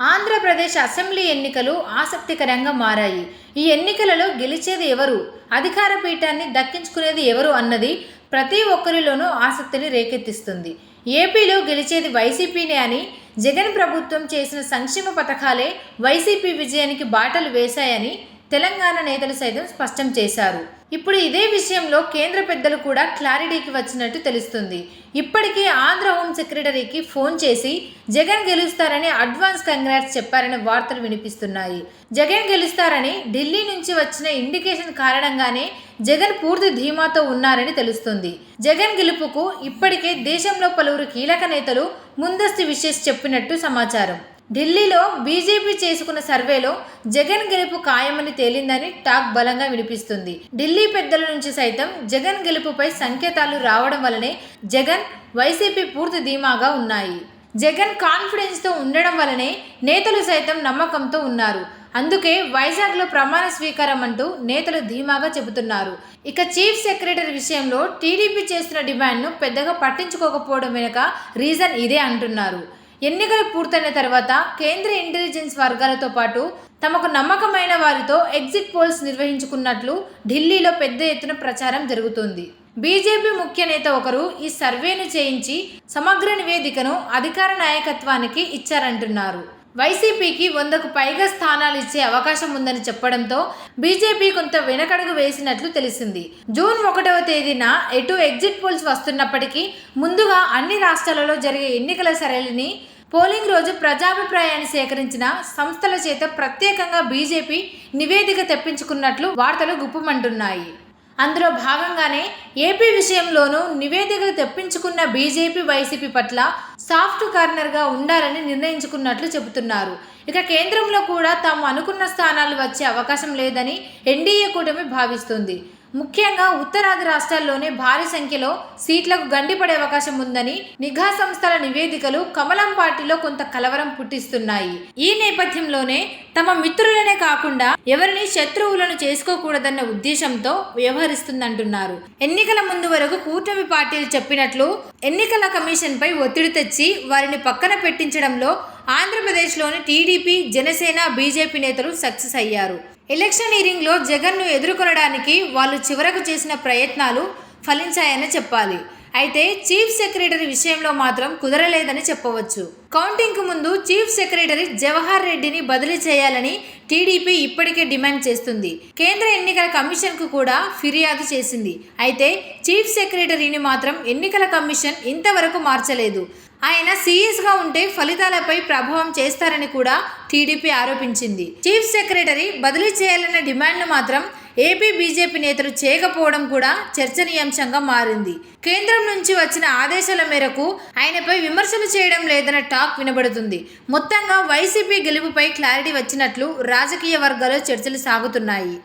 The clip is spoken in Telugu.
ఆంధ్రప్రదేశ్ అసెంబ్లీ ఎన్నికలు ఆసక్తికరంగా మారాయి. ఈ ఎన్నికలలో గెలిచేది ఎవరు, అధికార పీఠాన్ని దక్కించుకునేది ఎవరు అన్నది ప్రతి ఒక్కరిలోనూ ఆసక్తిని రేకెత్తిస్తుంది. ఏపీలో గెలిచేది వైసీపీనే అని, జగన్ ప్రభుత్వం చేసిన సంక్షేమ పథకాలే వైసీపీ విజయానికి బాటలు వేశాయని తెలంగాణ నేతలు సైతం స్పష్టం చేశారు. ఇప్పుడు ఇదే విషయంలో కేంద్ర పెద్దలు కూడా క్లారిటీకి వచ్చినట్టు తెలుస్తుంది. ఇప్పటికే ఆంధ్ర హోం సెక్రటరీకి ఫోన్ చేసి జగన్ గెలుస్తారని అడ్వాన్స్ కంగ్రాట్స్ చెప్పారనే వార్తలు వినిపిస్తున్నాయి. జగన్ గెలుస్తారని ఢిల్లీ నుంచి వచ్చిన ఇండికేషన్ కారణంగానే జగన్ పూర్తి ధీమాతో ఉన్నారని తెలుస్తుంది. జగన్ గెలుపుకు ఇప్పటికే దేశంలో పలువురు కీలక నేతలు ముందస్తు విషెస్ చెప్పినట్టు సమాచారం. ఢిల్లీలో బీజేపీ చేసుకున్న సర్వేలో జగన్ గెలుపు ఖాయమని తేలిందని టాక్ బలంగా వినిపిస్తుంది. ఢిల్లీ పెద్దల నుంచి సైతం జగన్ గెలుపుపై సంకేతాలు రావడం వల్లనే జగన్, వైసీపీ పూర్తి ధీమాగా ఉన్నాయి. జగన్ కాన్ఫిడెన్స్తో ఉండడం వల్లనే నేతలు సైతం నమ్మకంతో ఉన్నారు. అందుకే వైజాగ్లో ప్రమాణ స్వీకారం అంటూ నేతలు ధీమాగా చెబుతున్నారు. ఇక చీఫ్ సెక్రటరీ విషయంలో టీడీపీ చేస్తున్న డిమాండ్ను పెద్దగా పట్టించుకోకపోవడం వెనుక రీజన్ ఇదే అంటున్నారు. ఎన్నికలు పూర్తయిన తర్వాత కేంద్ర ఇంటెలిజెన్స్ వర్గాలతో పాటు తమకు నమ్మకమైన వారితో ఎగ్జిట్ పోల్స్ నిర్వహించుకున్నట్లు ఢిల్లీలో పెద్ద ఎత్తున ప్రచారం జరుగుతోంది. బీజేపీ ముఖ్య నేత ఒకరు ఈ సర్వేను చేయించి సమగ్ర నివేదికను అధికార నాయకత్వానికి ఇచ్చారంటున్నారు. వైసీపీకి 100కు పైగా స్థానాలు ఇచ్చే అవకాశం ఉందని చెప్పడంతో బీజేపీ కొంత వెనకడుగు వేసినట్లు తెలిసింది. జూన్ 1వ తేదీన ఎటు ఎగ్జిట్ పోల్స్ వస్తున్నప్పటికీ ముందుగా అన్ని రాష్ట్రాలలో జరిగే ఎన్నికల సరళిని పోలింగ్ రోజు ప్రజాభిప్రాయాన్ని సేకరించిన సంస్థల చేత ప్రత్యేకంగా బీజేపీ నివేదిక తెప్పించుకున్నట్లు వార్తలు గుప్పుమంటున్నాయి. అందులో భాగంగానే ఏపీ విషయంలోనూ నివేదిక తెప్పించుకున్న బీజేపీ వైసీపీ పట్ల సాఫ్ట్ కార్నర్గా ఉండాలని నిర్ణయించుకున్నట్లు చెబుతున్నారు. ఇక కేంద్రంలో కూడా తాము అనుకున్న స్థానాలు వచ్చే అవకాశం లేదని ఎన్డీఏ కూటమి భావిస్తుంది. ముఖ్యంగా ఉత్తరాది రాష్ట్రాల్లోనే భారీ సంఖ్యలో సీట్లకు గండిపడే అవకాశం ఉందని నిఘా సంస్థల నివేదికలు కమలం పార్టీలో కొంత కలవరం పుట్టిస్తున్నాయి. ఈ నేపథ్యంలోనే తమ మిత్రులనే కాకుండా ఎవరిని శత్రువులను చేసుకోకూడదన్న ఉద్దేశంతో వ్యవహరిస్తుందంటున్నారు. ఎన్నికల ముందు వరకు కూటమి పార్టీలు చెప్పినట్లు ఎన్నికల కమిషన్ పై ఒత్తిడి తెచ్చి వారిని పక్కన పెట్టించడంలో ఆంధ్రప్రదేశ్లోని టీడీపీ, జనసేన, బీజేపీ నేతలు సక్సెస్ అయ్యారు. ఎలక్షనీరింగ్లో జగన్ను ఎదుర్కొనడానికి వాళ్ళు చివరకు చేసిన ప్రయత్నాలు ఫలించాయని చెప్పాలి. అయితే చీఫ్ సెక్రటరీ విషయంలో మాత్రం కుదరలేదని చెప్పవచ్చు. కౌంటింగ్కు ముందు చీఫ్ సెక్రటరీ జవహర్ రెడ్డిని బదిలీ చేయాలని టీడీపీ ఇప్పటికే డిమాండ్ చేస్తుంది. కేంద్ర ఎన్నికల కమిషన్కు కూడా ఫిర్యాదు చేసింది. అయితే చీఫ్ సెక్రటరీని మాత్రం ఎన్నికల కమిషన్ ఇంతవరకు మార్చలేదు. ఆయన సీరియస్గా ఉంటే ఫలితాలపై ప్రభావం చేస్తారని కూడా టీడీపీ ఆరోపించింది. చీఫ్ సెక్రటరీ బదిలీ చేయాలన్న డిమాండ్ను మాత్రం ఏపీ బీజేపీ నేతలు చేయకపోవడం కూడా చర్చనీయాంశంగా మారింది. కేంద్రం నుంచి వచ్చిన ఆదేశాల మేరకు ఆయనపై విమర్శలు చేయడం లేదన్న టాక్ వినబడుతుంది. మొత్తంగా వైసీపీ గెలుపుపై క్లారిటీ వచ్చినట్లు రాజకీయ వర్గాల్లో చర్చలు సాగుతున్నాయి.